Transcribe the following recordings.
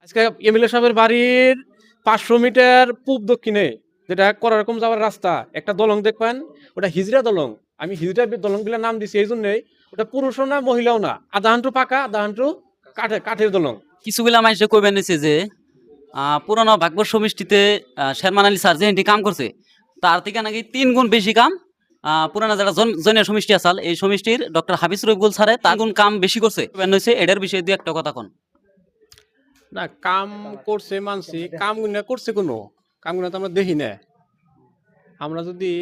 আজকে এমএলএ সাহেবের বাড়ির 500 মিটার পূব দক্ষিণে যেটা করারকম যাওয়ার রাস্তা একটা দলং দেখবেন, ওটা হিজড়া দলং। আমি হিজড়া দলং বলে নাম দিছি এই জন্যই, ওটা পুরুষও না মহিলাও না, আধা হাঁটু পাকা আধা হাঁটু কাঠের দলং। কিছুগুলা মানুষে কইবেন নিছে যে পুরানো ভাগবত সমিষ্টিতে শেরমান আলী স্যার যে এনটি কাম করছে তার থেকে নাকি 3 গুণ বেশি কাম পুরানো যারা জনের সমষ্টি আসাল এই সমষ্টির ডক্টর হাফিজ রবিকুল স্যারে 3 গুণ কাম বেশি করছে। কইবেন হইছে এটার বিষয়ে দুই একটা কথা কোন। না, কাম করছে মানছি, কাম গুনা করছে কোনো কাম গুনা তো আমরা দেখি না। আমরা যদি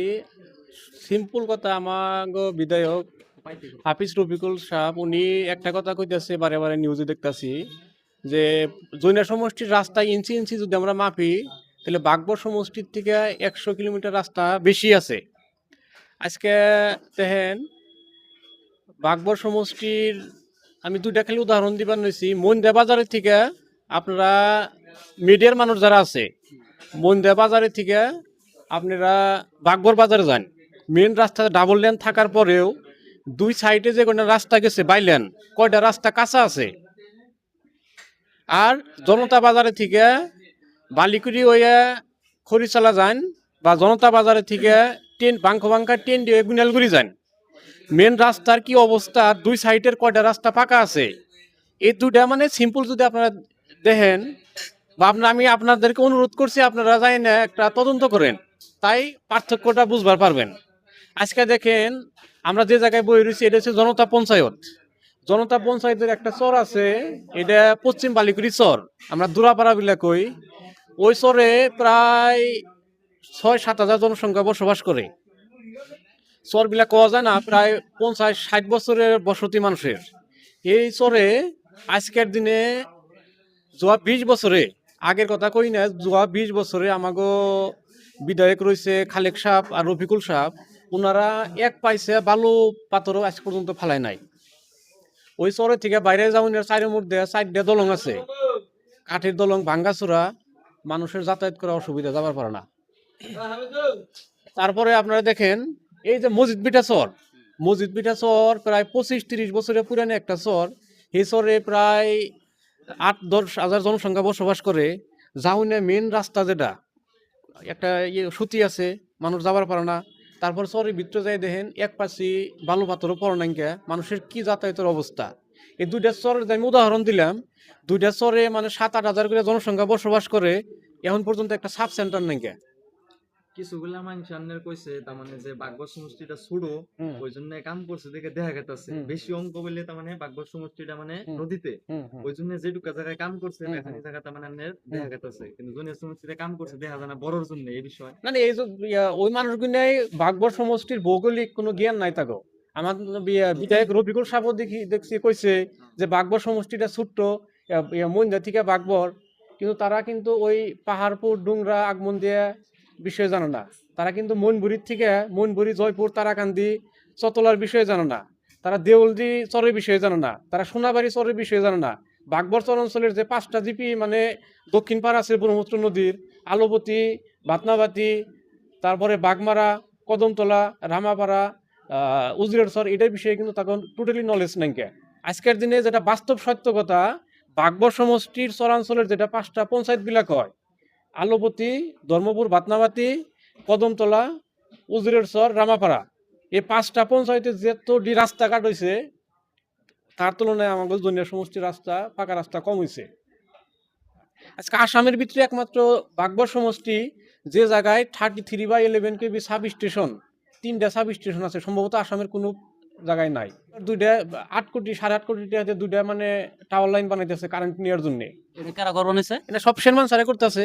সিম্পল কথা, আমার বিধায়ক হাফিজ রফিকুল সাহেব উনি একটা কথা কইতেছে, বারে বারে নিউজে দেখতেছি যে জৈনা সমষ্টির রাস্তা ইঞ্চি ইঞ্চি যদি আমরা মাপি তাহলে বাগবর সমষ্টির থেকে 100 কিলোমিটার রাস্তা বেশি আছে। আজকে দেখেন বাগবর সমষ্টির আমি দুইটা খালি উদাহরণ দিবার নইছি। মইন্দা বাজারের থেকে আপনারা মিডিয়ার মানুষ যারা আছে, মইন্দা বাজারের থেকে আপনারা বাগবর বাজারে যান, মেন রাস্তা ডাবল লেন থাকার পরেও দুই সাইডে যে কোনো রাস্তা গেছে বাইলেন, কয়টা রাস্তা কাঁচা আছে। আর জনতা বাজারে থেকে বালিকুড়ি হইয়া খরিচালা যান বা জনতা বাজারে থেকে বাঙ্কা ট্রেন দিয়ে গুনালগুড়ি যান, মেন রাস্তার কি অবস্থা, দুই সাইডের কয়টা রাস্তা পাকা আছে। এই দুইটা মানে সিম্পল যদি আপনারা দেখেন বা আমি আপনাদেরকে অনুরোধ করছি আপনারা যাই না একটা তদন্ত করেন, তাই পার্থক্যটা বুঝবার পারবেন। আজকে দেখেন আমরা যে জায়গায় বই রয়েছি এটা হচ্ছে জনতা পঞ্চায়েত। জনতা পঞ্চায়েতের একটা চর আছে, এটা পশ্চিম বালিকুড়ি চর, আমরা দুরাপাড়া বিলা কই। ওই চরে প্রায় 6-7 হাজার জনসংখ্যা বসবাস করে। চর বিলা কওয়া যায় না, প্রায় 50-60 বছরের বসতি মানুষের। এই চরে আজকের দিনে যোয়া 20 বছরে, আগের কথা কই না, যোয়া 20 বছরে আমাগো বিধায়ক রয়েছে খালেক সাহেব আর রফিকুল সাহেব, ওনারা এক পাইছে বালু পাথরও আজ পর্যন্ত ফালায় নাই। ওই চরে থেকে বাইরে যাওয়ার চারের মধ্যে 4টা দলং আছে, কাঠের দলং ভাঙ্গাচোরা, মানুষের যাতায়াত করা অসুবিধা, যাবার পারে না। তারপরে আপনারা দেখেন এই যে মসজিদ বিটা চর প্রায় 25-30 বছরের পুরানো একটা চর। এই চরে প্রায় 8-10 হাজার জনসংখ্যা বসবাস করে। যাওনে মেন রাস্তা যেটা একটা সুতি আছে, মানুষ যাবার পারে না। তারপর চরের ভিতরে যাই দেখেন এক পাশে বালু পাথরও পড়ে নাইকা, মানুষের কি যাতায়াতের অবস্থা। এই দুইটা চরের আমি উদাহরণ দিলাম, দুইটা চরে মানে 7-8 হাজার করে জনসংখ্যা বসবাস করে, এখন পর্যন্ত একটা সাব সেন্টার নাইকা। কিছুগুলা মানুষ আন্নের কইছে তার মানে যে বাগবর সমষ্টিটা ছোট ওই জন্য কাম করছে দেখে দেখা গেছে বেশি অঙ্ক বললে তার মানে বাগবর সমষ্টিটা মানে নদীতে ওই জন্য যেটুকু জায়গায় কাম করছে এখানে জায়গা তার মানে আন্নের দেখা গেছে, কিন্তু জনের সমষ্টিতে কাম করছে দেখা যায় না বড়র জন্য এই বিষয়। না এই যে ওই মানুষগুলাই বাগবর সমষ্টির ভৌগোলিক কোনো জ্ঞান নাই তাকে। আমার বিধায়ক রফিকুল সাহেব দেখছি কইছে যে বাগবর সমষ্টিটা ছোট্ট, মইন্দা থেকে বাগবর, কিন্তু তারা কিন্তু ওই পাহাড়পুর ডুংরা আগমন দিয়া বিষয়ে জানে না। তারা কিন্তু মইনবুড়ির থেকে মইনবুড়ি জয়পুর তারাকান্দি চতলার বিষয়ে জানে না, তারা দেউলদি চরের বিষয়ে জানে না, তারা সোনাবাড়ি চরের বিষয়ে জানে না। বাগবর চর অঞ্চলের যে 5টা জিপি মানে দক্ষিণ পাড় আছে ব্রহ্মপুত্র নদীর, আলোবতী, ভাতনাবাতি, তারপরে বাগমারা, কদমতলা, রামাপাড়া, উজরের চর, এটার বিষয়ে কিন্তু তখন টোটালি নলেজ নাই। আজকের দিনে যেটা বাস্তব সত্য কথা, বাগবর সমষ্টির চরাঞ্চলের যেটা 5টা পঞ্চায়েত বিলাক হয়, আলোবতী, ধর্মপুর, ভাতনাবাতি, কদমতলা, উজরের চর, রামাপাড়া, এই 5টা পঞ্চায়েতের যে রাস্তাঘাট হয়েছে তার তুলনায় আমাদের জনিয়া সমষ্টির রাস্তা, পাকা রাস্তা কম হয়েছে। আজকে আসামের ভিতরে একমাত্র বাগবর সমষ্টি যে জায়গায় 33/11 কেবি সাব স্টেশন, 3টা সাব স্টেশন আছে, সম্ভবত আসামের কোনো জায়গায় নাই। 2টা 8 কোটি 8.5 কোটি টাকাতে 2টা মানে টাওয়ার লাইন বানাইতেছে কারেন্ট নেওয়ার জন্য। এটা কারা করবেন হইছে? এটা সব শেরমান স্যারে করতেছে।